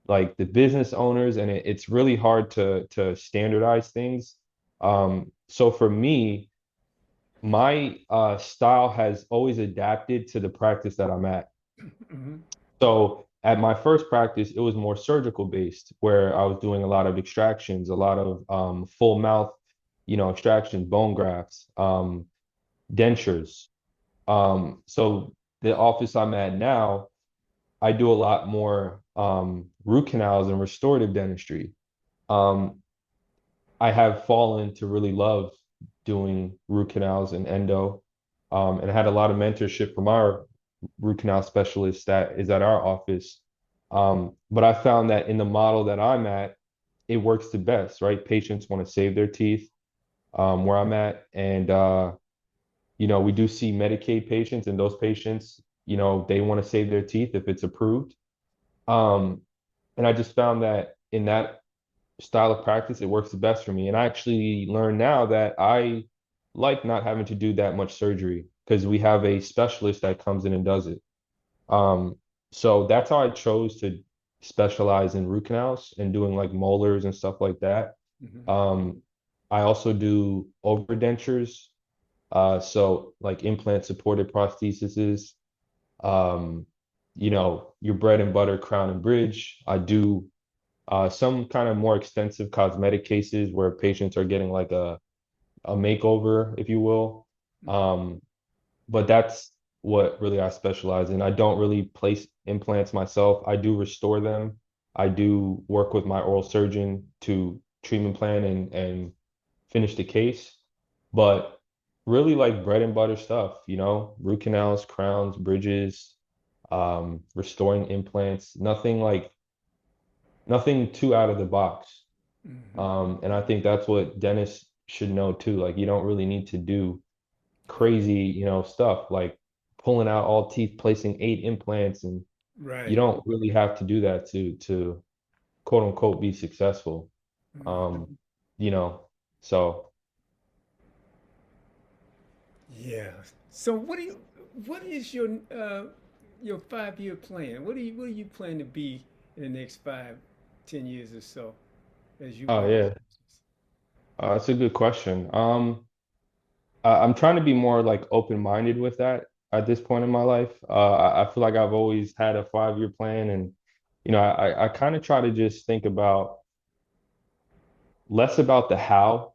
like the business owners, and it's really hard to standardize things. So for me, my style has always adapted to the practice that I'm at. Hmm. So at my first practice, it was more surgical based, where I was doing a lot of extractions, a lot of full mouth, extractions, bone grafts, dentures. So the office I'm at now, I do a lot more root canals and restorative dentistry. Um, I have fallen to really love doing root canals and endo, and I had a lot of mentorship from our root canal specialist that is at our office. But I found that in the model that I'm at, it works the best, right? Patients want to save their teeth, where I'm at, and we do see Medicaid patients, and those patients, they want to save their teeth if it's approved. Um, and I just found that in that style of practice, it works the best for me. And I actually learned now that I like not having to do that much surgery because we have a specialist that comes in and does it. Um, so that's how I chose to specialize in root canals and doing like molars and stuff like that. Hmm. Um, I also do overdentures, so like implant supported prostheses, um, your bread and butter crown and bridge. I do some kind of more extensive cosmetic cases where patients are getting like a makeover, if you will. Um, but that's what really I specialize in. I don't really place implants myself. I do restore them. I do work with my oral surgeon to treatment plan and finish the case. But really like bread and butter stuff, root canals, crowns, bridges, restoring implants, nothing too out of the box. And I think that's what dentists should know too. Like you don't really need to do crazy, stuff like pulling out all teeth, placing 8 implants, and you Right. don't really have to do that to quote unquote be successful. Um, Mhm. you know, so Yeah. So what is your 5 year plan? What do you plan to be in the next 5, 10 years or so as you oh run yeah, your business? that's a good question. I'm trying to be more like open-minded with that at this point in my life. I feel like I've always had a 5-year plan, and I kind of try to just think about less about the how,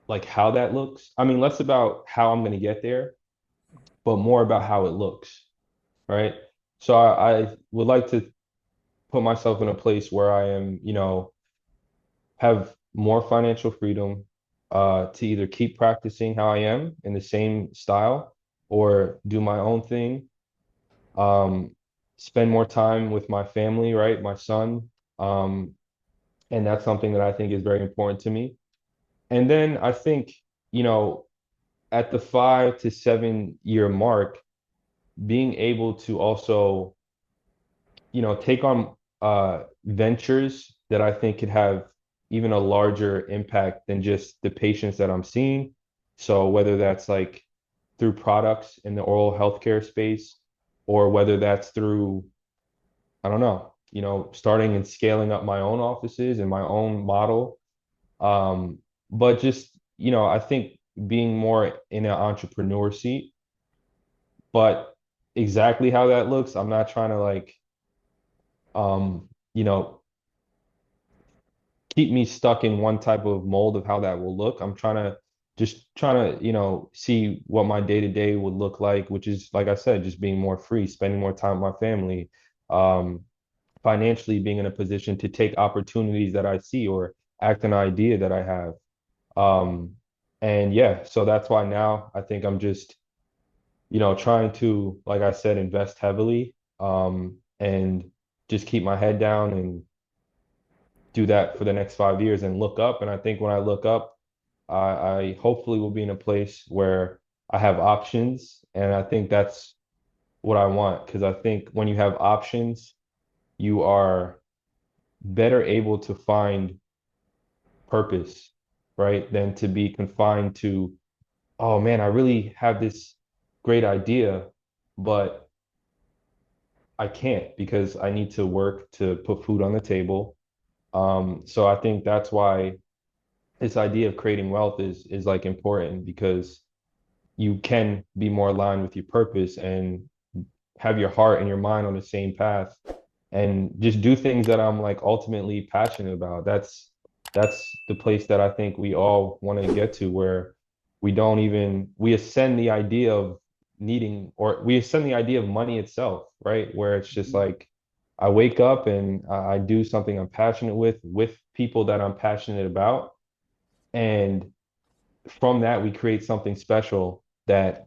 like how that looks. I mean, less about how I'm going to get there, but more about how it looks, right? So I would like to put myself in a place where I am, have more financial freedom, to either keep practicing how I am in the same style or do my own thing, um, spend more time with my family, right? My son. Um, and that's something that I think is very important to me. And then I think, you know, at the 5 to 7 year mark, being able to also, take on ventures that I think could have even a larger impact than just the patients that I'm seeing. So whether that's like through products in the oral healthcare space, or whether that's through, I don't know, starting and scaling up my own offices and my own model. But just, I think being more in an entrepreneur seat, but exactly how that looks, I'm not trying to like, um, you know, keep me stuck in one type of mold of how that will look. I'm trying to, see what my day to day would look like, which is, like I said, just being more free, spending more time with my family, um, financially being in a position to take opportunities that I see or act an idea that I have. Um, and yeah, so that's why now I think I'm just, trying to, like I said, invest heavily, and just keep my head down and do that for the next 5 years and look up. And I think when I look up, I hopefully will be in a place where I have options. And I think that's what I want because I think when you have options, you are better able to find purpose, right? Than to be confined to, oh man, I really have this great idea, but I can't because I need to work to put food on the table. So I think that's why this idea of creating wealth is like important because you can be more aligned with your purpose and have your heart and your mind on the same path and just do things that I'm like ultimately passionate about. That's the place that I think we all want to get to where we ascend the idea of needing or we ascend the idea of money itself, right? Where it's just like I wake up and I do something I'm passionate with people that I'm passionate about. And from that, we create something special that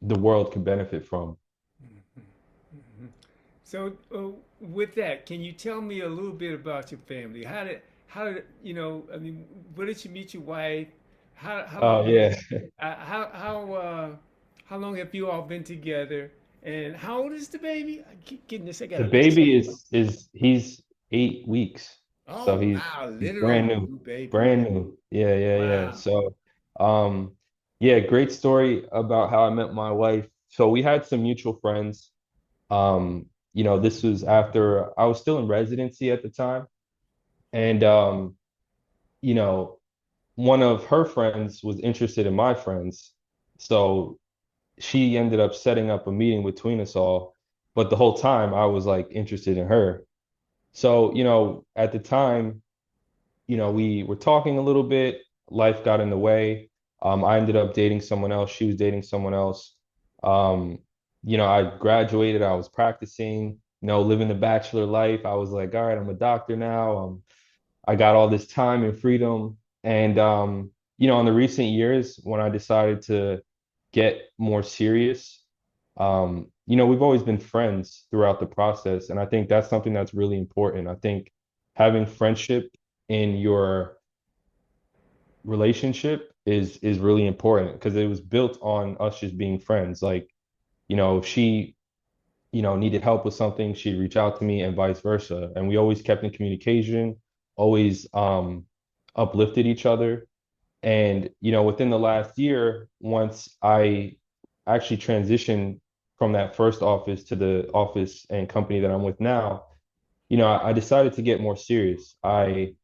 the world can benefit from. So with that, can you tell me a little bit about your family? How did I mean, where did you meet your wife? How Oh long yeah. how long have you all been together? And how old is the baby? I keep getting this. I The gotta listen. baby is he's 8 weeks. Oh So wow, he's literal brand new. new baby. Brand new. Yeah, yeah, yeah. Wow. So um yeah, great story about how I met my wife. So we had some mutual friends. This was after I was still in residency at the time. And you know, one of her friends was interested in my friends. So she ended up setting up a meeting between us all. But the whole time I was like interested in her. So, at the time, we were talking a little bit, life got in the way. I ended up dating someone else, she was dating someone else. Um, I graduated, I was practicing, living the bachelor life. I was like, all right, I'm a doctor now. I got all this time and freedom. And in the recent years, when I decided to get more serious, we've always been friends throughout the process. And I think that's something that's really important. I think having friendship in your relationship is really important because it was built on us just being friends. Like, if she, needed help with something, she'd reach out to me and vice versa. And we always kept in communication, always uplifted each other. And, within the last year, once I actually transitioned from that first office to the office and company that I'm with now, I decided to get more serious. I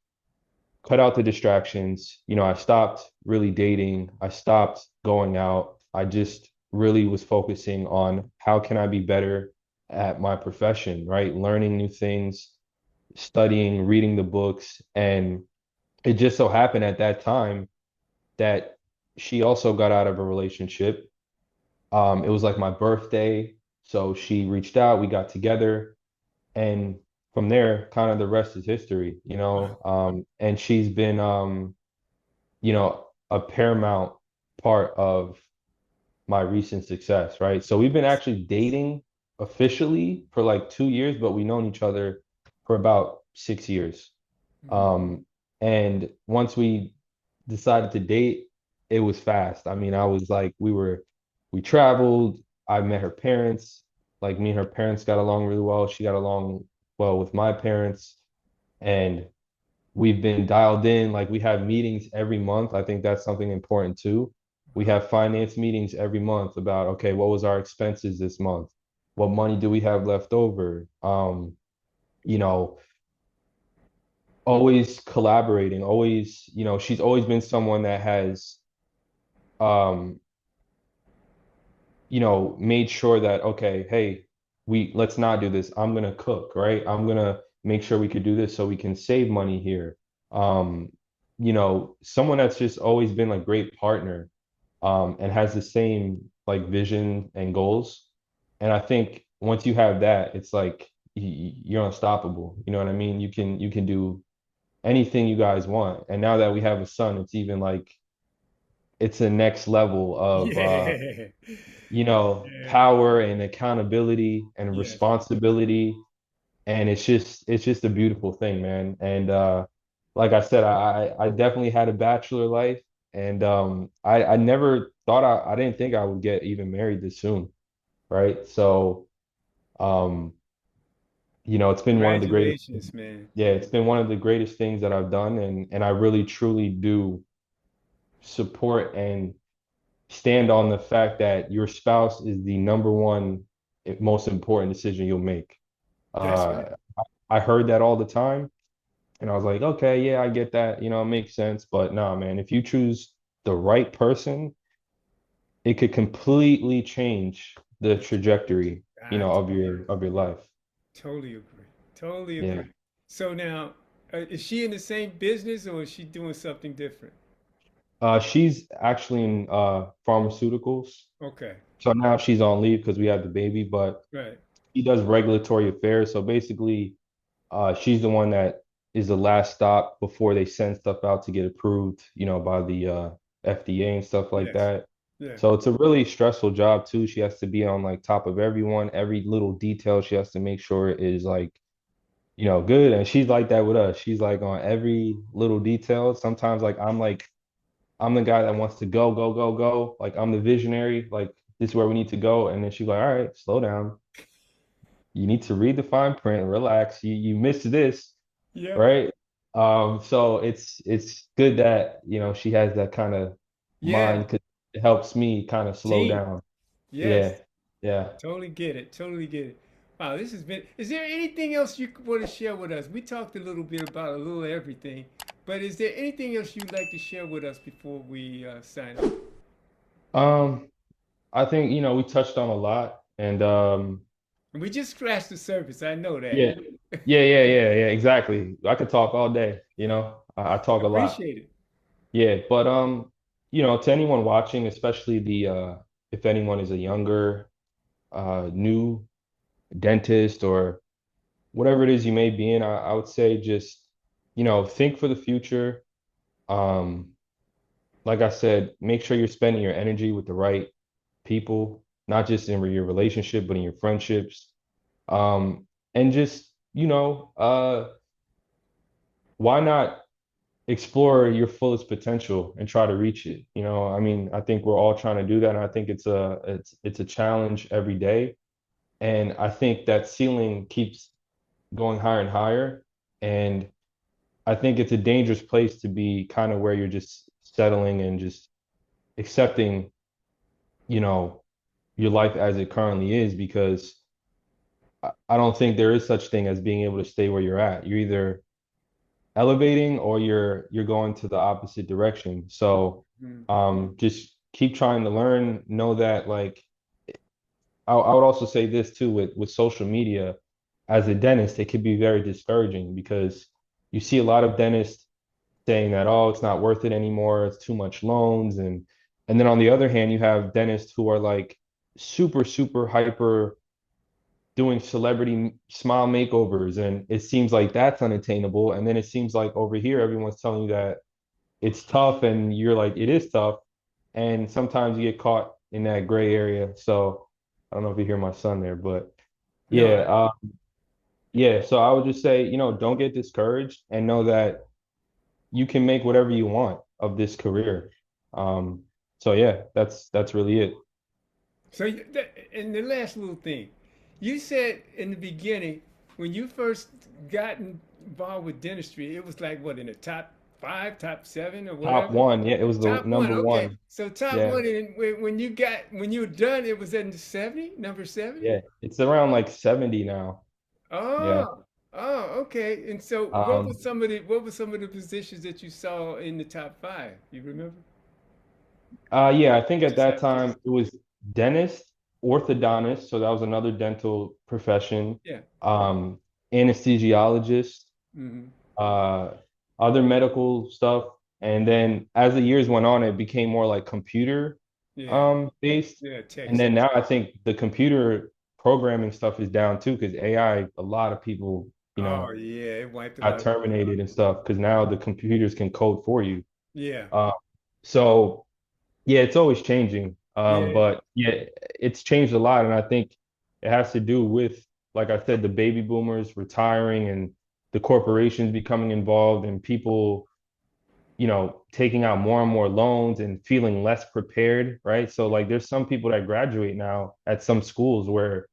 cut out the distractions. I stopped really dating. I stopped going out. I just really was focusing on how can I be better at my profession, right? Learning new things, studying, reading the books. And it just so happened at that time that she also got out of a relationship. It was like my birthday. So she reached out, we got together, and from there, kind of the rest is history, Wow. and she's been a paramount part of my recent success, right? So we've been actually dating officially for like 2 years, but we've known each other for about 6 years. Mm. Um, and once we decided to date, it was fast. I mean, I was like, we traveled. I met her parents. Like me and her parents got along really well. She got along well with my parents, and we've been dialed in. Like we have meetings every month. I think that's something important too. We Wow. have finance meetings every month about, okay, what was our expenses this month? What money do we have left over? You know, always collaborating, always, she's always been someone that has um made sure that, okay, hey, let's not do this. I'm gonna cook, right? I'm gonna make sure we could do this so we can save money here. Um, someone that's just always been a great partner, and has the same like vision and goals. And I think once you have that, it's like you're unstoppable. You know what I mean? You can do anything you guys want. And now that we have a son, it's even like it's a next level of Yeah. Yeah. power and accountability and Yes. responsibility. And it's just a beautiful thing, man. And like I said, I definitely had a bachelor life, and I never thought I didn't think I would get even married this soon, right? So um, it's been one of the greatest, Congratulations, man. yeah, it's been one of the greatest things that I've done, and I really truly do support and stand on the fact that your spouse is the number one most important decision you'll make. That's Uh, right. I heard that all the time, and I was like, okay, yeah, I get that, it makes sense. But no, man, if you choose the right person, it could completely change the trajectory, I of your life. totally agree. Totally Yeah. agree. So now, is she in the same business or is she doing something different? She's actually in pharmaceuticals. Okay. So now she's on leave because we had the baby, but Right. she does regulatory affairs. So basically, she's the one that is the last stop before they send stuff out to get approved, by the FDA and stuff like Yes. that. Yeah. So it's a really stressful job too. She has to be on like top of everyone, every little detail she has to make sure is like, good. And she's like that with us. She's like on every little detail. Sometimes like I'm the guy that wants to go, go, go, go. Like I'm the visionary. Like this is where we need to go. And then she's like, all right, slow down. You need to read the fine print, relax. You missed this, Yep. right? So it's good that, she has that kind of Yeah. mind because it helps me kind of slow Team. down. Yes. Yeah, yeah. Totally get it. Totally get it. Wow, this has been. Is there anything else you want to share with us? We talked a little bit about a little everything, but is there anything else you'd like to share with us before we sign off? Um, I think, we touched on a lot, and And we just scratched the surface. I know yeah, that. yeah, exactly. I could talk all day, I talk a lot. Appreciate it. Yeah, but to anyone watching, especially the if anyone is a younger new dentist or whatever it is you may be in, I would say just, think for the future. Um, like I said, make sure you're spending your energy with the right people, not just in your relationship, but in your friendships. And just, why not explore your fullest potential and try to reach it. I mean, I think we're all trying to do that, and I think it's a challenge every day. And I think that ceiling keeps going higher and higher. And I think it's a dangerous place to be, kind of where you're just settling and just accepting, you know, your life as it currently is, because I don't think there is such thing as being able to stay where you're at. You're either elevating or you're going to the opposite direction. So Mm. just keep trying to learn, know that, like, I would also say this too, with social media. As a dentist, it could be very discouraging because you see a lot of dentists saying that, oh, it's not worth it anymore, it's too much loans. And then on the other hand, you have dentists who are like super, super hyper doing celebrity smile makeovers, and it seems like that's unattainable. And then it seems like over here everyone's telling you that it's tough, and you're like, it is tough. And sometimes you get caught in that gray area. So I don't know if you hear my son there, but No, yeah, yeah. So I would just say, don't get discouraged and know that you can make whatever you want of this career. Um, so yeah, that's really it. so and the last little thing, you said in the beginning when you first got involved with dentistry, it was like what in the top five, top seven, or Top whatever. one, yeah, it was the Top one, number okay. one. So top Yeah, one, and when you were done, it was in the 70, number 70. yeah. It's around like 70 now. Yeah. Oh, oh, okay. And so, Um, what were some of the positions that you saw in the top five? You remember? yeah, I think at Just that out of time curiosity. it was dentist, orthodontist, so that was another dental profession. Yeah. Um, Anesthesiologist, Hmm. uh, other medical stuff. And then as the years went on, it became more like computer Yeah. based. Yeah. Tech And then stuff. now I think the computer programming stuff is down too, because AI, a lot of people, Oh yeah, it wiped a got lot of people out. terminated and stuff, because now the computers can code for you. Yeah. Uh, so yeah, it's always changing. Yeah. But yeah, it's changed a lot. And I think it has to do with, like I said, the baby boomers retiring and the corporations becoming involved, and people, taking out more and more loans and feeling less prepared, right? So like there's some people that graduate now at some schools where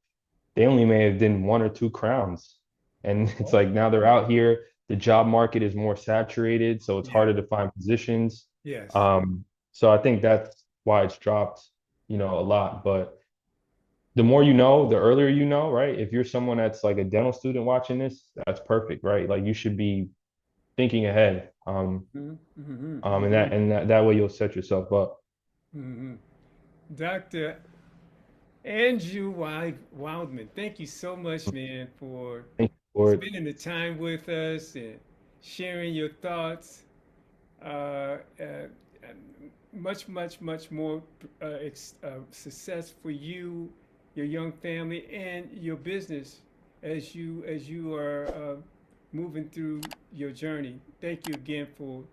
they only may have done one or two crowns. And it's like now they're out here, the job market is more saturated, so it's Yeah. harder to find positions. Yes. Um, so I think that's why it's dropped, a lot. But the more you know, the earlier you know, right? If you're someone that's like a dental student watching this, that's perfect, right? Like you should be thinking ahead. Mm-hmm. Mm-hmm. And Mm-hmm. that way you'll set yourself up. Mm-hmm. Dr. Andrew Wildman, thank you so much, man, for Thank you for it. spending the time with us and sharing your thoughts. Uh, uh, much, much, much more success for you, your young family, and your business as you are moving through your journey. Thank you again for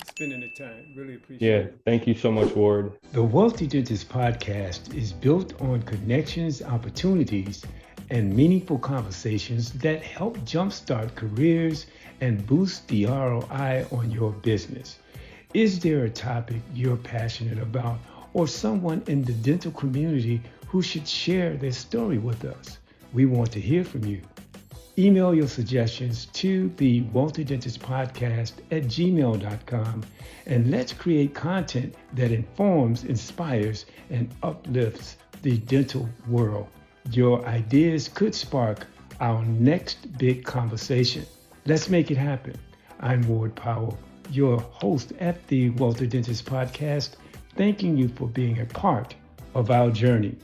spending the time. Really appreciate Yeah, it. thank you so much, Ward. The Wealthy Dentist podcast is built on connections, opportunities, and meaningful conversations that help jumpstart careers and boost the ROI on your business. Is there a topic you're passionate about or someone in the dental community who should share their story with us? We want to hear from you. Email your suggestions to the Wealthy Dentist Podcast at gmail.com, and let's create content that informs, inspires, and uplifts the dental world. Your ideas could spark our next big conversation. Let's make it happen. I'm Ward Powell, your host at the Wealthy Dentist Podcast, thanking you for being a part of our journey.